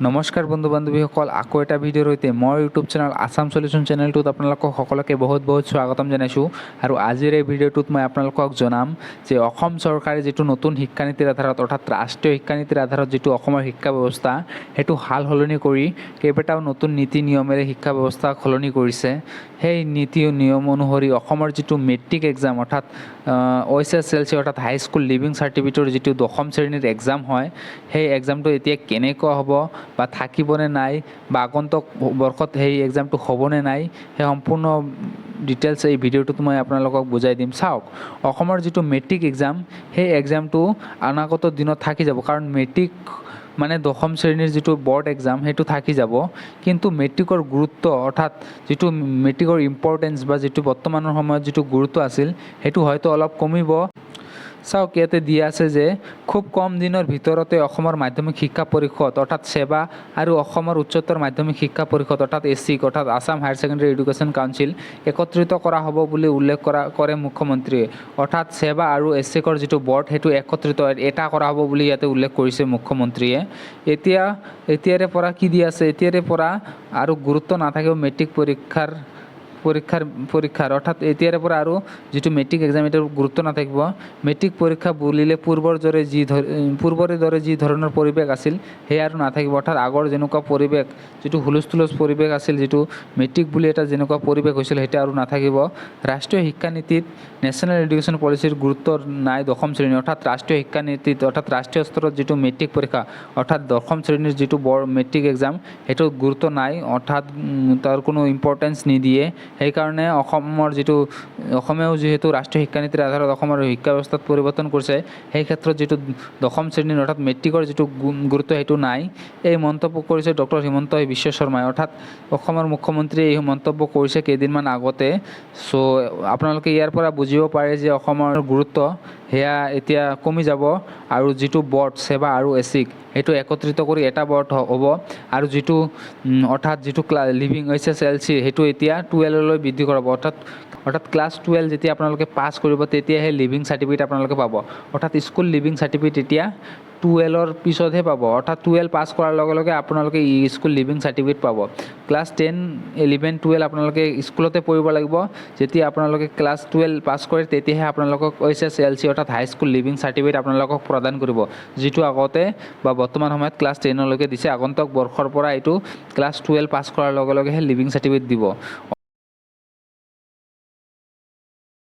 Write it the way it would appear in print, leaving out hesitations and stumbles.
নমস্কাৰ বন্ধু বান্ধৱীসকল, আকৌ এটা ভিডিঅ'ৰ সৈতে মই ইউটিউব চেনেল আছাম সলিউশ্যন চেনেলটোত আপোনালোকক সকলোকে বহুত স্বাগতম জনাইছোঁ। আৰু আজিৰ এই ভিডিঅ'টোত মই আপোনালোকক জনাম যে অসম চৰকাৰে যিটো নতুন শিক্ষানীতিৰ আধাৰত অৰ্থাৎ ৰাষ্ট্ৰীয় শিক্ষানীতিৰ আধাৰত যিটো অসমৰ শিক্ষা ব্যৱস্থা সেইটো সাল সলনি কৰি কেইবাটাও নতুন নীতি নিয়মেৰে শিক্ষা ব্যৱস্থা সলনি কৰিছে। সেই নীতি নিয়ম অনুসৰি অসমৰ যিটো মেট্ৰিক এক্সাম অৰ্থাৎ OSSLC অৰ্থাৎ হাইস্কুল লিভিং চাৰ্টিফিকেটৰ যিটো 10ম শ্ৰেণীৰ এক্সাম হয়, সেই এক্সামটো এতিয়া কেনেকুৱা হ'ব বা থাকিবনে নাই বা আগন্তুক বৰ্ষত সেই এক্সামটো হ'বনে নাই, সেই সম্পূৰ্ণ ডিটেইলছ এই ভিডিঅ'টোত মই আপোনালোকক বুজাই দিম। চাওক, অসমৰ যিটো মেট্ৰিক এক্সাম সেই এক্সামটো অনাগত দিনত থাকি যাব, কাৰণ মেট্ৰিক মানে 10ম শ্ৰেণীৰ যিটো বৰ্ড এক্সাম সেইটো থাকি যাব, কিন্তু মেট্ৰিকৰ গুৰুত্ব অৰ্থাৎ যিটো মেট্ৰিকৰ ইম্পৰ্টেঞ্চ বা যিটো বৰ্তমানৰ সময়ত যিটো গুৰুত্ব আছিল সেইটো হয়তো অলপ কমিব। চাওক, ইয়াতে দিয়া আছে যে খুব কম দিনৰ ভিতৰতে অসমৰ মাধ্যমিক শিক্ষা পৰিষদ অৰ্থাৎ ছেবা আৰু অসমৰ উচ্চতৰ মাধ্যমিক শিক্ষা পৰিষদ অৰ্থাৎ এছিক অৰ্থাৎ Assam higher secondary education council একত্ৰিত কৰা হ'ব বুলি উল্লেখ কৰে মুখ্যমন্ত্ৰীয়ে। অৰ্থাৎ ছেবা আৰু এছিকৰ যিটো বৰ্ড সেইটো একত্ৰিত এটা কৰা হ'ব বুলি ইয়াতে উল্লেখ কৰিছে মুখ্যমন্ত্ৰীয়ে। এতিয়াৰে পৰা কি দি আছে, এতিয়াৰে পৰা আৰু গুৰুত্ব নাথাকিব মেট্ৰিক পৰীক্ষাৰ অৰ্থাৎ এতিয়াৰে পৰা আৰু যিটো মেট্ৰিক এক্সাম এটাৰ গুৰুত্ব নাথাকিব। মেট্ৰিক পৰীক্ষা বুলিলে পূৰ্বৰে দৰে যি ধৰণৰ পৰিৱেশ আছিল সেয়া আৰু নাথাকিব। অৰ্থাৎ আগৰ যেনেকুৱা পৰিৱেশ, যিটো হুলস্থুলজ পৰিৱেশ আছিল, যিটো মেট্ৰিক বুলি এটা যেনেকুৱা পৰিৱেশ হৈছিল সেইটো আৰু নাথাকিব। ৰাষ্ট্ৰীয় শিক্ষানীতিত নেশ্যনেল এডুকেশ্যন পলিচিৰ গুৰুত্ব নাই 10ম শ্ৰেণী অৰ্থাৎ ৰাষ্ট্ৰীয় শিক্ষানীতিত অৰ্থাৎ ৰাষ্ট্ৰীয় স্তৰত যিটো মেট্ৰিক পৰীক্ষা অৰ্থাৎ 10ম শ্ৰেণীৰ যিটো মেট্ৰিক এক্সাম সেইটো গুৰুত্ব নাই, অৰ্থাৎ তাৰ কোনো ইম্পৰ্টেঞ্চ নিদিয়ে। সেইকাৰণে অসমেও যিহেতু ৰাষ্ট্ৰীয় শিক্ষানীতিৰ আধাৰত অসমৰ শিক্ষা ব্যৱস্থাত পৰিৱৰ্তন কৰিছে, সেই ক্ষেত্ৰত যিটো 10ম শ্ৰেণীৰ অৰ্থাৎ মেট্ৰিকৰ যিটো গুৰুত্ব সেইটো নাই। এই মন্তব্য কৰিছে ডক্টৰ হিমন্ত বিশ্ব শৰ্মাই, অৰ্থাৎ অসমৰ মুখ্যমন্ত্ৰীয়ে এই মন্তব্য কৰিছে কেইদিনমান আগতে। চ' আপোনালোকে ইয়াৰ পৰা বুজিব পাৰে যে অসমৰ গুৰুত্ব সেয়া এতিয়া কমি যাব, আৰু যিটো বৰ্ড ছেবা আৰু এছিক সেইটো একত্ৰিত কৰি এটা বৰ্ড হ'ব, আৰু যিটো অৰ্থাৎ যিটো লিভিং OSSLC সেইটো এতিয়া 12লৈ বৃদ্ধি কৰাব। অৰ্থাৎ ক্লাছ 12 যেতিয়া আপোনালোকে পাছ কৰিব তেতিয়াহে লিভিং চাৰ্টিফিকেট আপোনালোকে পাব। অৰ্থাৎ স্কুল লিভিং চাৰ্টিফিকেট এতিয়া 12ৰ পিছতহে পাব। অৰ্থাৎ 12 পাছ কৰাৰ লগে লগে আপোনালোকে স্কুল লিভিং চাৰ্টিফিকেট পাব। ক্লাছ 10, 11, 12 আপোনালোকে স্কুলতে পঢ়িব লাগিব। যেতিয়া আপোনালোকে ক্লাছ 12 পাছ কৰে তেতিয়াহে আপোনালোকক OSSLC অৰ্থাৎ হাইস্কুল লিভিং চাৰ্টিফিকেট আপোনালোকক প্ৰদান কৰিব, যিটো আগতে বা বৰ্তমান সময়ত ক্লাছ 10লৈকে দিছে। আগন্তুক বৰ্ষৰ পৰা এইটো ক্লাছ 12 পাছ কৰাৰ লগে লগেহে লিভিং চাৰ্টিফিকেট দিব।